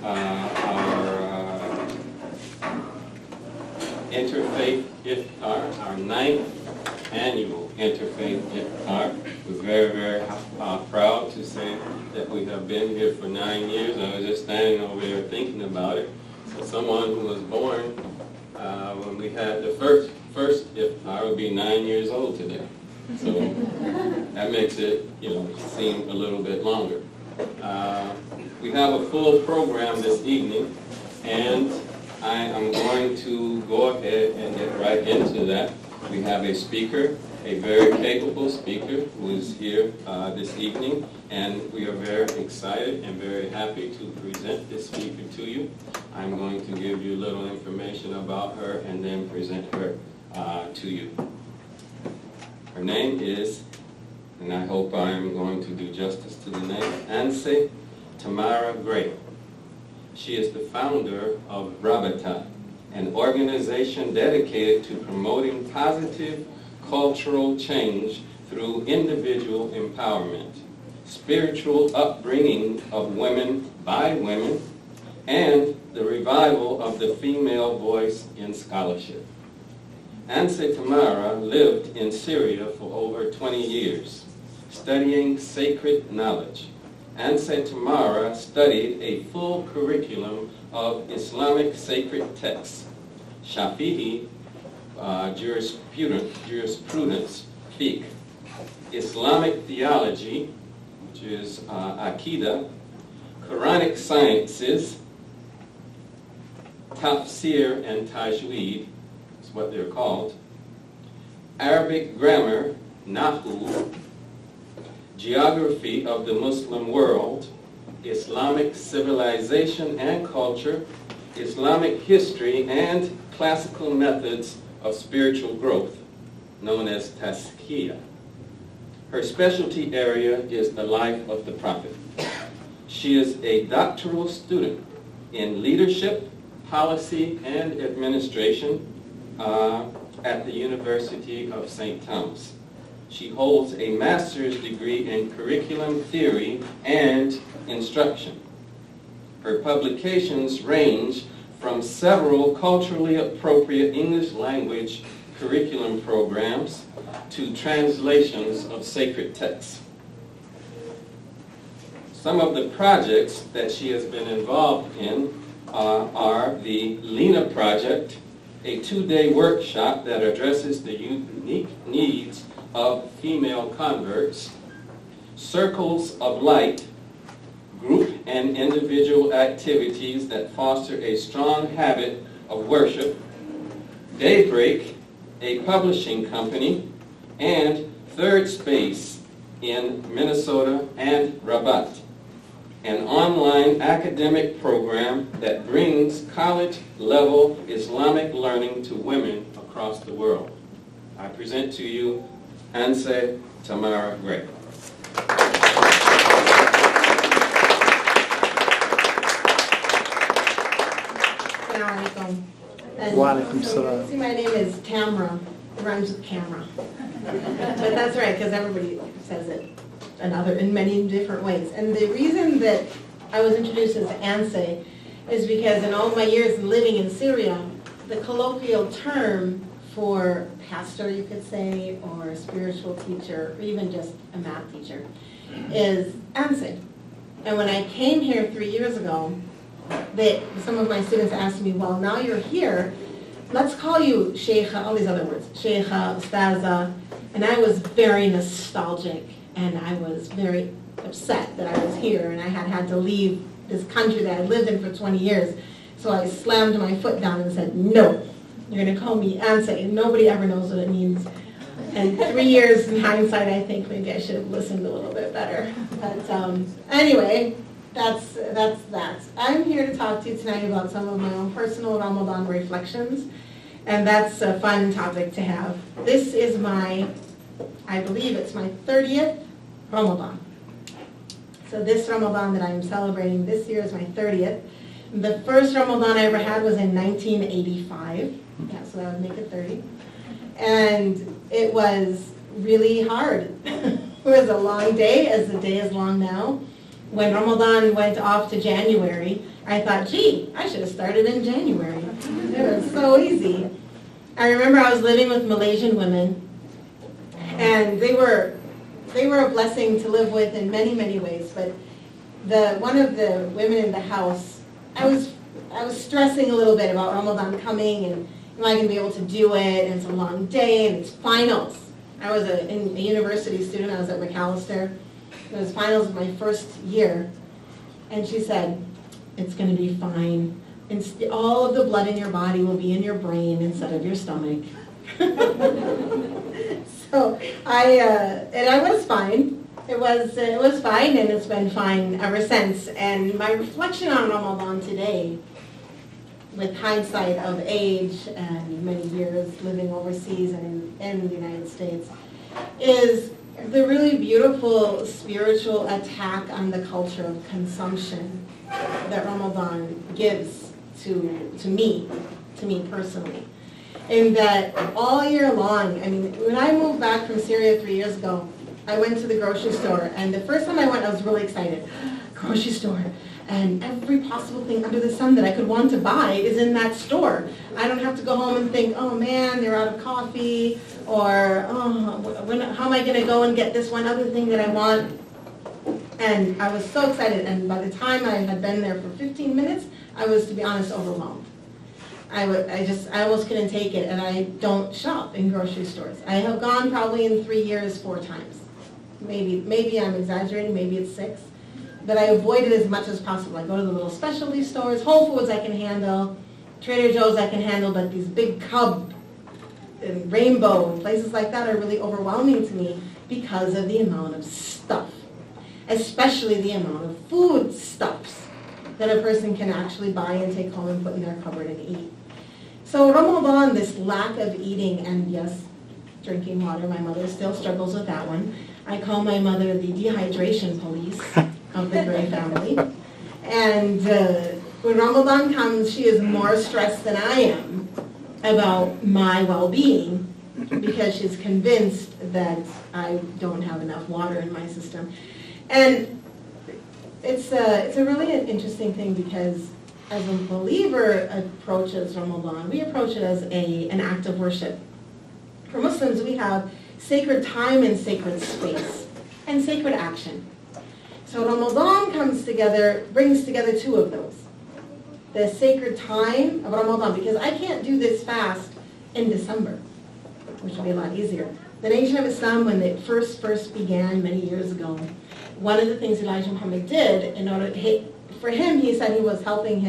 our Interfaith Iftar, our 9th annual Interfaith Iftar. We're very, very proud to say that we have been here for 9 years. I was just standing over there thinking about it. So someone who was born when we had the first Iftar would be 9 years old today. So that makes it, seem a little bit longer. We have a full program this evening, and I am going to go ahead and get right into that. We have a speaker, a very capable speaker who is here this evening, and we are very excited and very happy to present this speaker to you. I'm going to give you a little information about her and then present her to you. Her name is, and I hope I'm going to do justice to the name, Anse Tamara Gray. She is the founder of Rabata, an organization dedicated to promoting positive cultural change through individual empowerment, spiritual upbringing of women by women, and the revival of the female voice in scholarship. Anse Tamara lived in Syria for over 20 years, studying sacred knowledge. Anse Tamara studied a full curriculum of Islamic sacred texts, Shafi'i jurisprudence, fiqh, Islamic theology, which is Aqidah, Quranic sciences, tafsir and tajweed, is what they're called, Arabic grammar, nahu, geography of the Muslim world, Islamic civilization and culture, Islamic history, and classical methods of spiritual growth, known as tazkiyah. Her specialty area is the life of the Prophet. She is a doctoral student in leadership, policy, and administration at the University of St. Thomas. She holds a master's degree in curriculum theory and instruction. Her publications range from several culturally appropriate English language curriculum programs to translations of sacred texts. Some of the projects that she has been involved in are the Lena Project, a 2-day workshop that addresses the unique needs of female converts, Circles of Light, group and individual activities that foster a strong habit of worship, Daybreak, a publishing company, and Third Space in Minnesota and Rabat, an online academic program that brings college-level Islamic learning to women across the world. I present to you Anse Tamara Gray. See, my name is Tamra. It rhymes with camera. But that's right, because everybody says it in many different ways. And the reason that I was introduced as Anse is because in all my years living in Syria, the colloquial term for pastor, you could say, or a spiritual teacher, or even just a math teacher, is Anse. And when I came here 3 years ago, some of my students asked me, well, now you're here, let's call you Sheikha, all these other words, Sheikha, Ustaza. And I was very nostalgic, and I was very upset that I was here, and I had to leave this country that I lived in for 20 years. So I slammed my foot down and said, no, you're going to call me Anse. Nobody ever knows what it means. And 3 years in hindsight, I think maybe I should have listened a little bit better. But anyway, that's that. I'm here to talk to you tonight about some of my own personal Ramadan reflections, and that's a fun topic to have. This is I believe it's my 30th Ramadan. So this Ramadan that I'm celebrating this year is my 30th. The first Ramadan I ever had was in 1985. Yeah, so that would make it 30. And it was really hard. It was a long day, as the day is long now. When Ramadan went off to January, I thought, gee, I should have started in January. It was so easy. I remember I was living with Malaysian women, and they were a blessing to live with in many, many ways. But one of the women in the house, I was stressing a little bit about Ramadan coming, and am I going to be able to do it? And it's a long day, and it's finals. I was a university student. I was at McAllister. It was finals of my first year, and she said, "It's going to be fine. All of the blood in your body will be in your brain instead of your stomach." So I was fine. It was fine, and it's been fine ever since. And my reflection on Ramadan today, with hindsight of age and many years living overseas and in the United States, is the really beautiful spiritual attack on the culture of consumption that Ramadan gives to me personally. In that all year long, I mean, when I moved back from Syria 3 years ago, I went to the grocery store, and the first time I went, I was really excited. Grocery store, and every possible thing under the sun that I could want to buy is in that store. I don't have to go home and think, oh man, they're out of coffee, or oh, how am I going to go and get this one other thing that I want? And I was so excited, and by the time I had been there for 15 minutes, I was, to be honest, overwhelmed. I almost couldn't take it, and I don't shop in grocery stores. I have gone probably in 3 years 4 times. Maybe I'm exaggerating, maybe it's 6. But I avoid it as much as possible. I go to the little specialty stores. Whole Foods I can handle, Trader Joe's I can handle, but these big Cub and Rainbow and places like that are really overwhelming to me because of the amount of stuff, especially the amount of food stuffs that a person can actually buy and take home and put in their cupboard and eat. So Ramadan, this lack of eating, and yes, drinking water, my mother still struggles with that one. I call my mother the dehydration police of the Gray family. And when Ramadan comes, she is more stressed than I am about my well-being because she's convinced that I don't have enough water in my system. And it's a really interesting thing because as a believer approaches Ramadan, we approach it as an act of worship. For Muslims, we have sacred time and sacred space and sacred action. So Ramadan brings together 2 of those. The sacred time of Ramadan, because I can't do this fast in December, which would be a lot easier. The Nation of Islam, when it first began many years ago, one of the things Elijah Muhammad did, for him, he said he was helping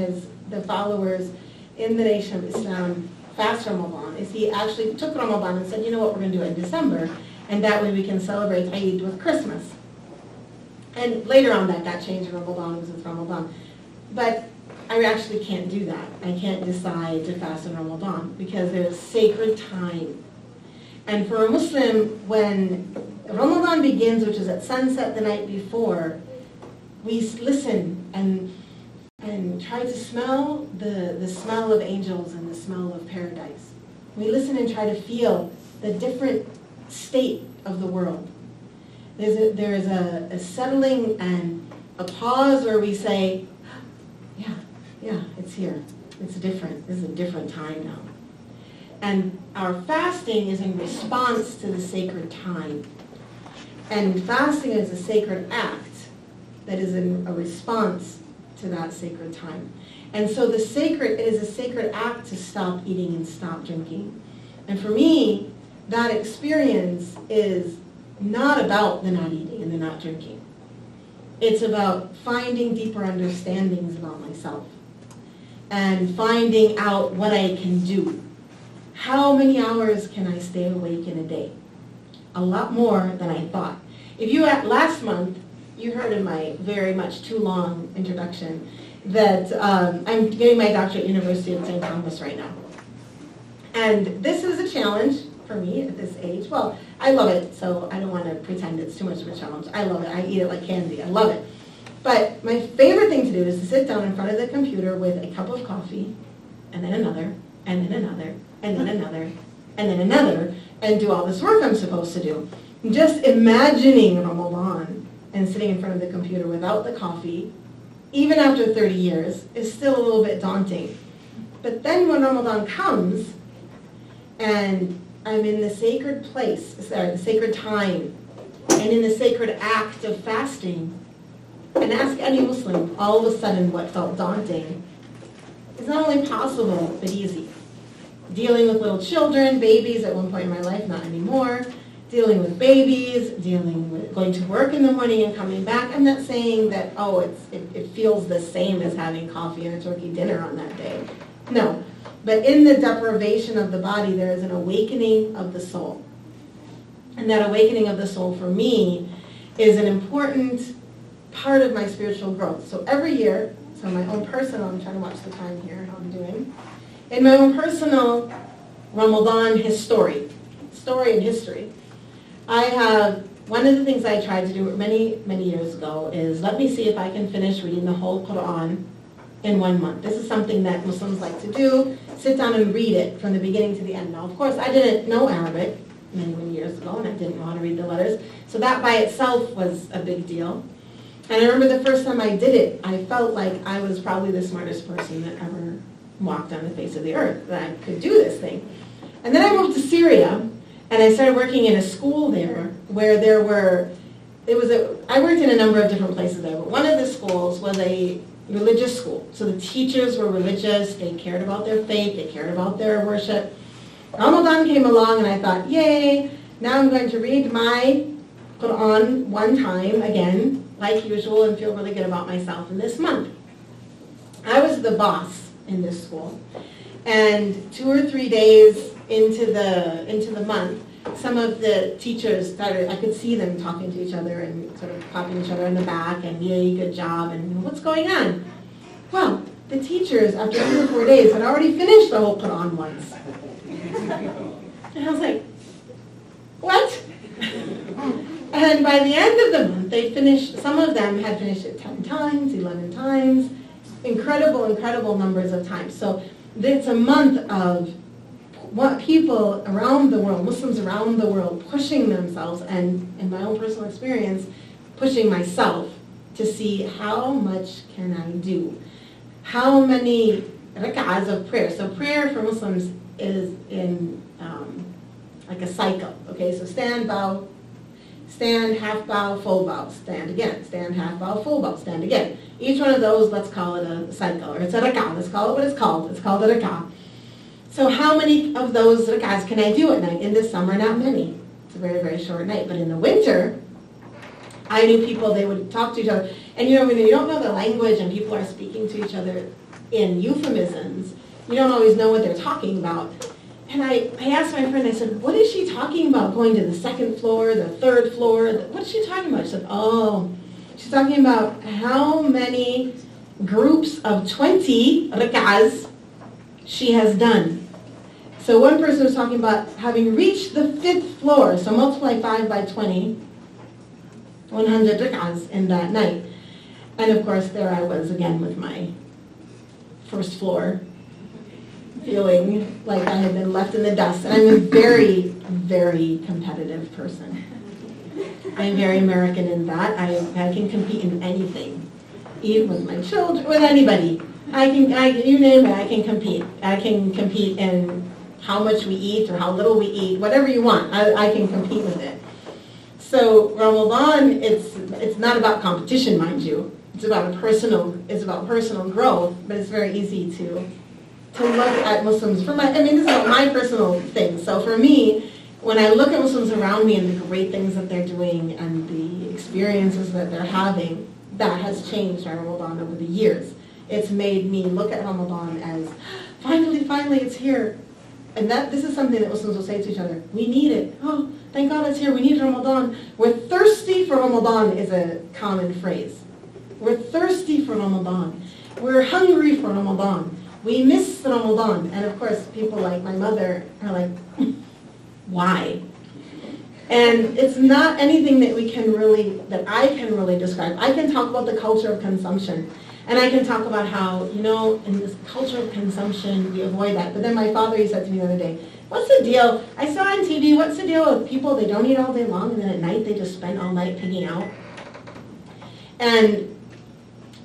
the followers in the Nation of Islam fast Ramadan, is he actually took Ramadan and said, you know what, we're going to do it in December, and that way we can celebrate Eid with Christmas. And later on that got changed, Ramadan was with Ramadan. But I actually can't do that. I can't decide to fast in Ramadan because there's sacred time. And for a Muslim, when Ramadan begins, which is at sunset the night before, we listen and try to smell the smell of angels and the smell of paradise. We listen and try to feel the different state of the world. There is a settling and a pause where we say, yeah, it's here. It's different. This is a different time now. And our fasting is in response to the sacred time. And fasting is a sacred act that is in a response to that sacred time. And so it is a sacred act to stop eating and stop drinking. And for me, that experience is not about the not eating and the not drinking. It's about finding deeper understandings about myself and finding out what I can do. How many hours can I stay awake in a day? A lot more than I thought. Last month, you heard in my very much too long introduction that I'm getting my doctorate at University of St. Thomas right now. And this is a challenge for me at this age. Well, I love it, so I don't want to pretend it's too much of a challenge. I love it. I eat it like candy. I love it. But my favorite thing to do is to sit down in front of the computer with a cup of coffee, and then another, and then another, and then another, and then another, and do all this work I'm supposed to do. Just imagining Ramadan and sitting in front of the computer without the coffee even after 30 years, is still a little bit daunting. But then when Ramadan comes, and I'm in the sacred place, the sacred time, and in the sacred act of fasting, and ask any Muslim, all of a sudden what felt daunting is not only possible, but easy. Dealing with little children, babies at one point in my life, not anymore, dealing with babies, dealing with going to work in the morning and coming back. I'm not saying that, oh, it feels the same as having coffee and a turkey dinner on that day. No, but in the deprivation of the body, there is an awakening of the soul. And that awakening of the soul for me is an important part of my spiritual growth. So every year, so my own personal, I'm trying to watch the time here, how I'm doing. In my own personal Ramadan story and history, I have, one of the things I tried to do many, many years ago is let me see if I can finish reading the whole Quran in 1 month. This is something that Muslims like to do, sit down and read it from the beginning to the end. Now, of course, I didn't know Arabic many, many years ago, and I didn't know how to read the letters, so that by itself was a big deal. And I remember the first time I did it, I felt like I was probably the smartest person that ever walked on the face of the earth, that I could do this thing. And then I moved to Syria, and I started working in a school there where I worked in a number of different places there, but one of the schools was a religious school. So the teachers were religious, they cared about their faith, they cared about their worship. Ramadan came along and I thought, yay, now I'm going to read my Quran one time again, like usual, and feel really good about myself in this month. I was the boss in this school, and 2 or 3 days into the month, some of the teachers started, I could see them talking to each other and sort of clapping each other in the back and yay, good job, and what's going on? Well, the teachers, after 3 or 4 days, had already finished the whole Quran once. And I was like, what? And by the end of the month, they finished, some of them had finished it 10 times, 11 times, incredible numbers of times. So it's a month of what people around the world, Muslims around the world, pushing themselves, and in my own personal experience, pushing myself to see how much can I do. How many rak'ahs of prayer. So prayer for Muslims is in like a cycle. Okay, so stand, bow, stand, half bow, full bow, stand again, stand, half bow, full bow, stand again. Each one of those, let's call it a cycle, or it's a rak'ah. Let's call it what it's called. It's called a rak'ah. So how many of those rak'ahs can I do at night? In the summer, not many. It's a very, very short night. But in the winter, I knew people, they would talk to each other. And you know, when you don't know the language and people are speaking to each other in euphemisms, you don't always know what they're talking about. And I asked my friend, I said, what is she talking about, going to the 2nd floor, the 3rd floor? What is she talking about? She said, oh, she's talking about how many groups of 20 rak'ahs she has done. So one person was talking about having reached the 5th floor, so multiply 5 by 20, 100 rak'ahs in that night. And of course, there I was again with my 1st floor, feeling like I had been left in the dust. And I'm a very, very competitive person. I'm very American in that. I can compete in anything, even with my children, with anybody. You name it, I can compete. I can compete in how much we eat or how little we eat, whatever you want. I can compete with it. So Ramadan, it's not about competition, mind you. It's about personal growth, but it's very easy to look at Muslims this is about my personal thing. So for me, when I look at Muslims around me and the great things that they're doing and the experiences that they're having, that has changed our Ramadan over the years. It's made me look at Ramadan as, finally it's here. And this is something that Muslims will say to each other. We need it. Oh, thank God it's here. We need Ramadan. We're thirsty for Ramadan is a common phrase. We're thirsty for Ramadan. We're hungry for Ramadan. We miss Ramadan. And of course, people like my mother are like, why? And it's not anything that I can really describe. I can talk about the culture of consumption. And I can talk about how, in this culture of consumption, we avoid that. But then my father, he said to me the other day, what's the deal? I saw on TV, what's the deal with people, they don't eat all day long, and then at night they just spend all night pigging out? And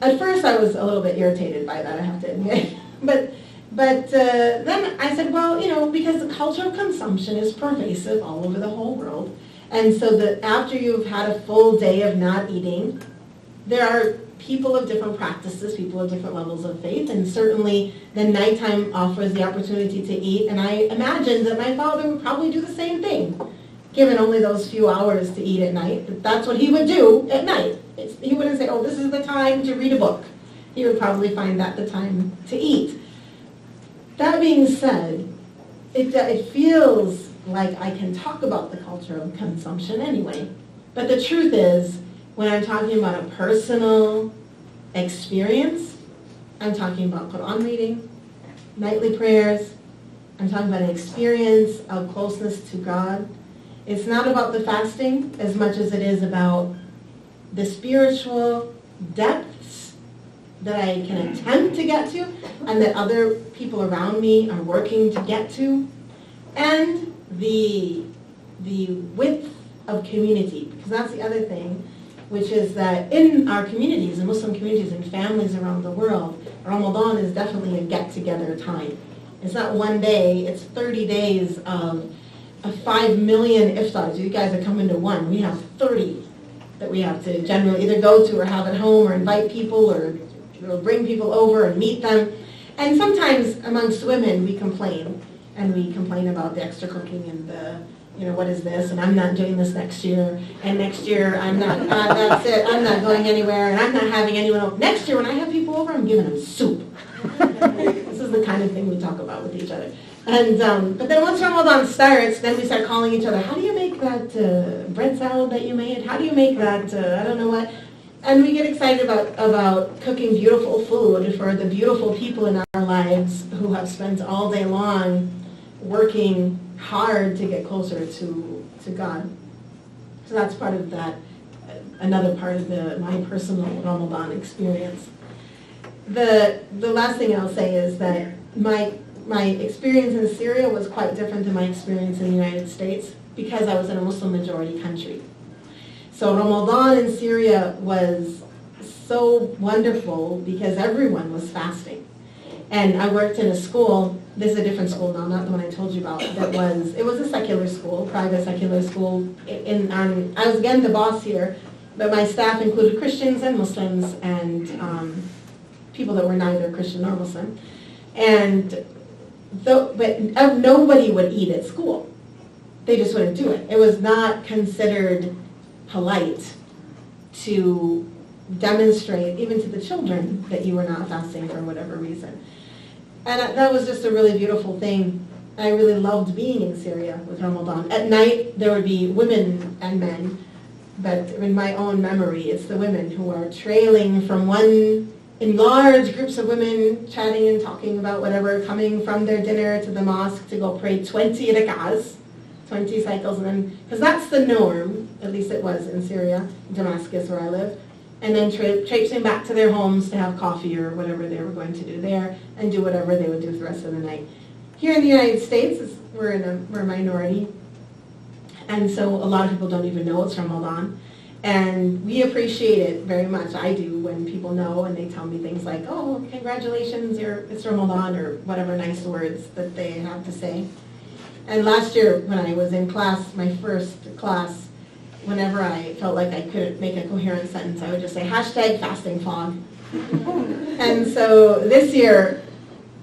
at first I was a little bit irritated by that, I have to admit. But then I said, well, because the culture of consumption is pervasive all over the whole world. And so that after you've had a full day of not eating, there are people of different practices, people of different levels of faith, and certainly the nighttime offers the opportunity to eat. And I imagined that my father would probably do the same thing, given only those few hours to eat at night. That's what he would do at night. He wouldn't say, oh, this is the time to read a book. He would probably find that the time to eat. That being said, it feels like I can talk about the culture of consumption anyway. But the truth is, when I'm talking about a personal experience, I'm talking about Quran reading, nightly prayers. I'm talking about an experience of closeness to God. It's not about the fasting as much as it is about the spiritual depths that I can attempt to get to and that other people around me are working to get to, and the width of community, because that's the other thing, which is that in our communities, in Muslim communities and families around the world, Ramadan is definitely a get-together time. It's not one day, it's 30 days of 5 million iftars. You guys are coming to one. We have 30 that we have to generally either go to or have at home or invite people or bring people over and meet them. And sometimes amongst women we complain, and we complain about the extra cooking and the, what is this, and I'm not doing this next year, and next year I'm not, that's it, I'm not going anywhere, and I'm not having anyone else. Next year when I have people over, I'm giving them soup. This is the kind of thing we talk about with each other. And but then once Ramadan starts, then we start calling each other, how do you make that bread salad that you made? How do you make that, I don't know what? And we get excited about cooking beautiful food for the beautiful people in our lives who have spent all day long working hard to get closer to God. So that's part of that, another part of my personal Ramadan experience. The last thing I'll say is that my experience in Syria was quite different than my experience in the United States because I was in a Muslim majority country. So Ramadan in Syria was so wonderful because everyone was fasting. And I worked in a school, this is a different school now, not the one I told you about, it was a secular school, private secular school. I was again the boss here, but my staff included Christians and Muslims and people that were neither Christian nor Muslim. But nobody would eat at school. They just wouldn't do it. It was not considered polite to demonstrate, even to the children, that you were not fasting for whatever reason. And that was just a really beautiful thing. I really loved being in Syria with Ramadan. At night, there would be women and men, but in my own memory, it's the women who are trailing from in large groups of women, chatting and talking about whatever, coming from their dinner to the mosque to go pray 20 rak'ahs, 20 cycles, and then, because that's the norm, at least it was in Syria, Damascus where I live, and then traipsing back to their homes to have coffee or whatever they were going to do there, and do whatever they would do for the rest of the night. Here in the United States, we're a minority, and so a lot of people don't even know it's Ramadan. And we appreciate it very much. I do when people know and they tell me things like, oh, congratulations, it's Ramadan, or whatever nice words that they have to say. And last year when I was in class, my first class, whenever I felt like I couldn't make a coherent sentence, I would just say, #fasting_fog. And so this year,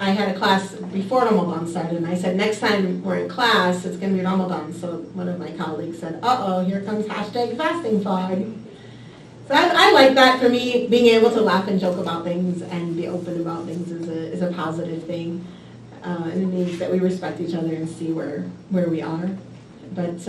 I had a class before Ramadan started, and I said, next time we're in class, it's going to be Ramadan. So one of my colleagues said, uh-oh, here comes #fasting_fog. So I like that. For me, being able to laugh and joke about things and be open about things is a positive thing. And it means that we respect each other and see where we are. But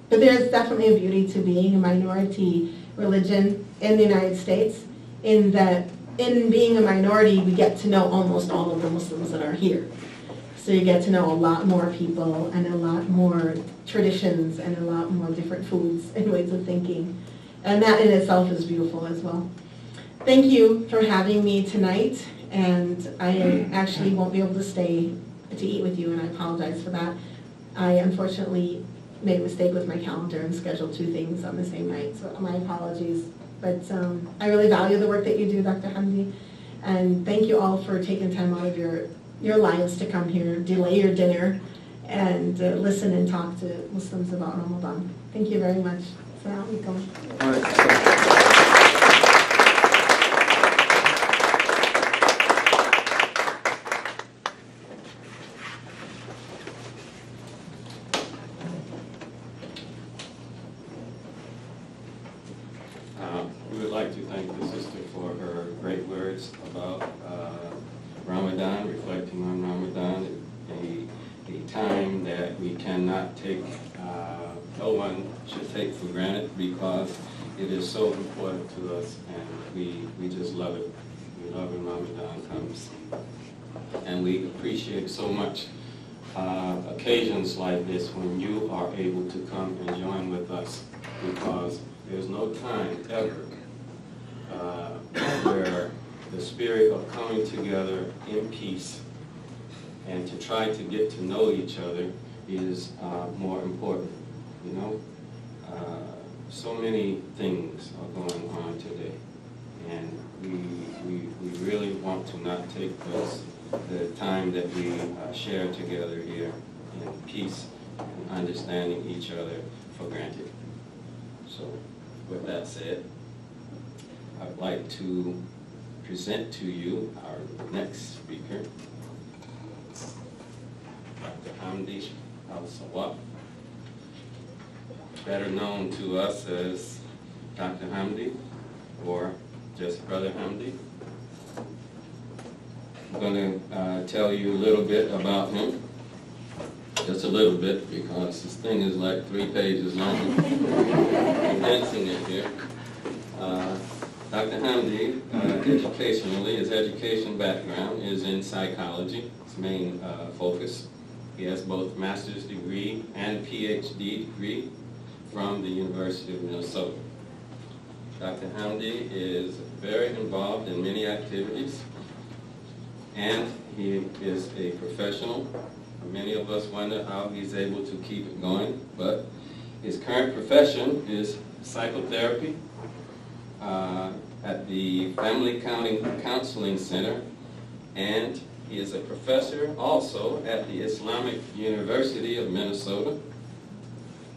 there's definitely a beauty to being a minority religion in the United States, in that in being a minority, we get to know almost all of the Muslims that are here. So you get to know a lot more people and a lot more traditions and a lot more different foods and ways of thinking. And that in itself is beautiful as well. Thank you for having me tonight. And I actually won't be able to stay to eat with you, and I apologize for that. I unfortunately made a mistake with my calendar and scheduled 2 things on the same night, so my apologies. But I really value the work that you do, Dr. Hamdy, and thank you all for taking time out of your lives to come here, delay your dinner, and listen and talk to Muslims about Ramadan. Thank you very much. Assalamu alaikum. We would like to thank the sister for her great words about Ramadan, reflecting on Ramadan, a time that we cannot take, no one should take for granted, because it is so important to us, and we just love it. We love when Ramadan comes. And we appreciate so much occasions like this when you are able to come and join with us, because there's no time ever where the spirit of coming together in peace and to try to get to know each other is more important. You know, so many things are going on today, and we really want to not take the time that we share together here in peace and understanding each other for granted. So, with that said, I'd like to present to you our next speaker, Dr. Hamdy El-Sawaf, better known to us as Dr. Hamdy, or just Brother Hamdy. I'm going to tell you a little bit about him. Just a little bit, because this thing is like 3 pages long. Condensing it here. Dr. Hamdy, educationally, his education background is in psychology, his main focus. He has both master's degree and PhD degree from the University of Minnesota. Dr. Hamdy is very involved in many activities, and he is a professional. Many of us wonder how he's able to keep it going, but his current profession is psychotherapy at the Family Counseling Center, and he is a professor also at the Islamic University of Minnesota.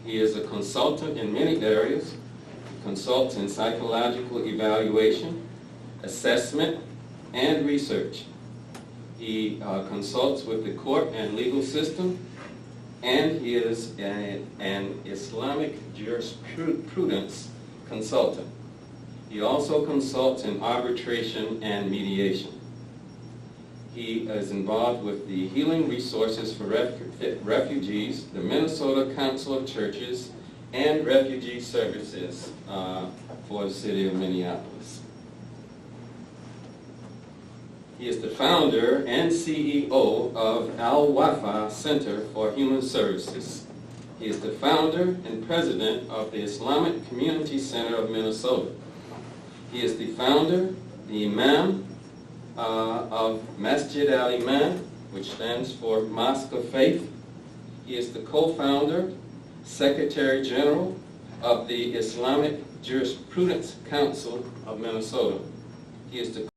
He is a consultant in many areas. He consults in psychological evaluation, assessment, and research. He consults with the court and legal system, and he is an Islamic jurisprudence consultant. He also consults in arbitration and mediation. He is involved with the Healing Resources for Refugees, the Minnesota Council of Churches, and Refugee Services for the city of Minneapolis. He is the founder and CEO of Al-Wafa Center for Human Services. He is the founder and president of the Islamic Community Center of Minnesota. He is the founder, the Imam of Masjid Al-Iman, which stands for Mosque of Faith. He is the co-founder, Secretary General of the Islamic Jurisprudence Council of Minnesota. He is the